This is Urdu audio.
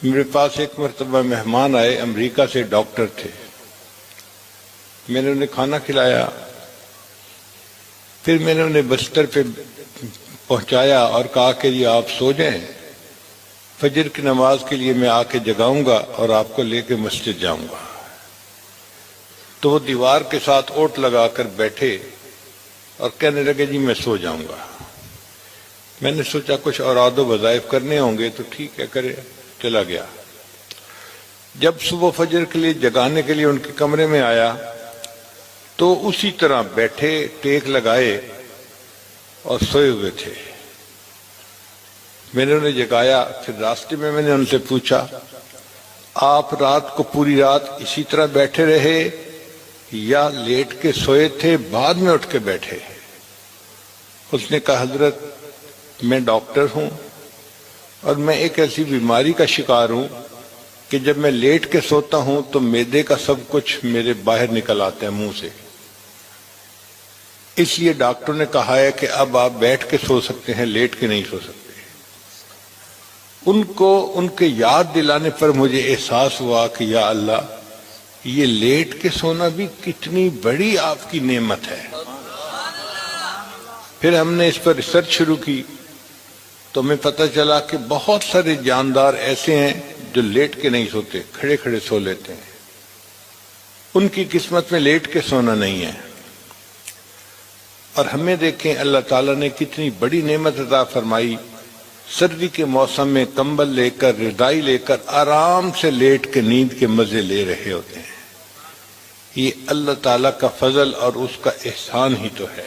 میرے پاس ایک مرتبہ مہمان آئے، امریکہ سے ڈاکٹر تھے. میں نے انہیں کھانا کھلایا، پھر میں نے انہیں بستر پہ پہنچایا اور کہا کہ یہ آپ سو جائیں، فجر کی نماز کے لیے میں آ کے جگاؤں گا اور آپ کو لے کے مسجد جاؤں گا. تو وہ دیوار کے ساتھ اوٹ لگا کر بیٹھے اور کہنے لگے جی میں سو جاؤں گا. میں نے سوچا کچھ اوراد و وظائف کرنے ہوں گے تو ٹھیک ہے کرے، چلا گیا. جب صبح فجر کے لیے جگانے کے لیے ان کے کمرے میں آیا تو اسی طرح بیٹھے، ٹیک لگائے اور سوئے ہوئے تھے. میں نے انہیں جگایا، پھر راستے میں نے ان سے پوچھا آپ رات کو پوری رات اسی طرح بیٹھے رہے یا لیٹ کے سوئے تھے بعد میں اٹھ کے بیٹھے؟ اس نے کہا حضرت میں ڈاکٹر ہوں اور میں ایک ایسی بیماری کا شکار ہوں کہ جب میں لیٹ کے سوتا ہوں تو معدے کا سب کچھ میرے باہر نکل آتا ہے منہ سے، اس لیے ڈاکٹر نے کہا ہے کہ اب آپ بیٹھ کے سو سکتے ہیں، لیٹ کے نہیں سو سکتے. ان کو ان کے یاد دلانے پر مجھے احساس ہوا کہ یا اللہ یہ لیٹ کے سونا بھی کتنی بڑی آپ کی نعمت ہے. پھر ہم نے اس پر ریسرچ شروع کی تو ہمیں پتہ چلا کہ بہت سارے جاندار ایسے ہیں جو لیٹ کے نہیں سوتے، کھڑے کھڑے سو لیتے ہیں. ان کی قسمت میں لیٹ کے سونا نہیں ہے. اور ہمیں دیکھیں اللہ تعالیٰ نے کتنی بڑی نعمت عطا فرمائی، سردی کے موسم میں کمبل لے کر رضائی لے کر آرام سے لیٹ کے نیند کے مزے لے رہے ہوتے ہیں. یہ اللہ تعالیٰ کا فضل اور اس کا احسان ہی تو ہے.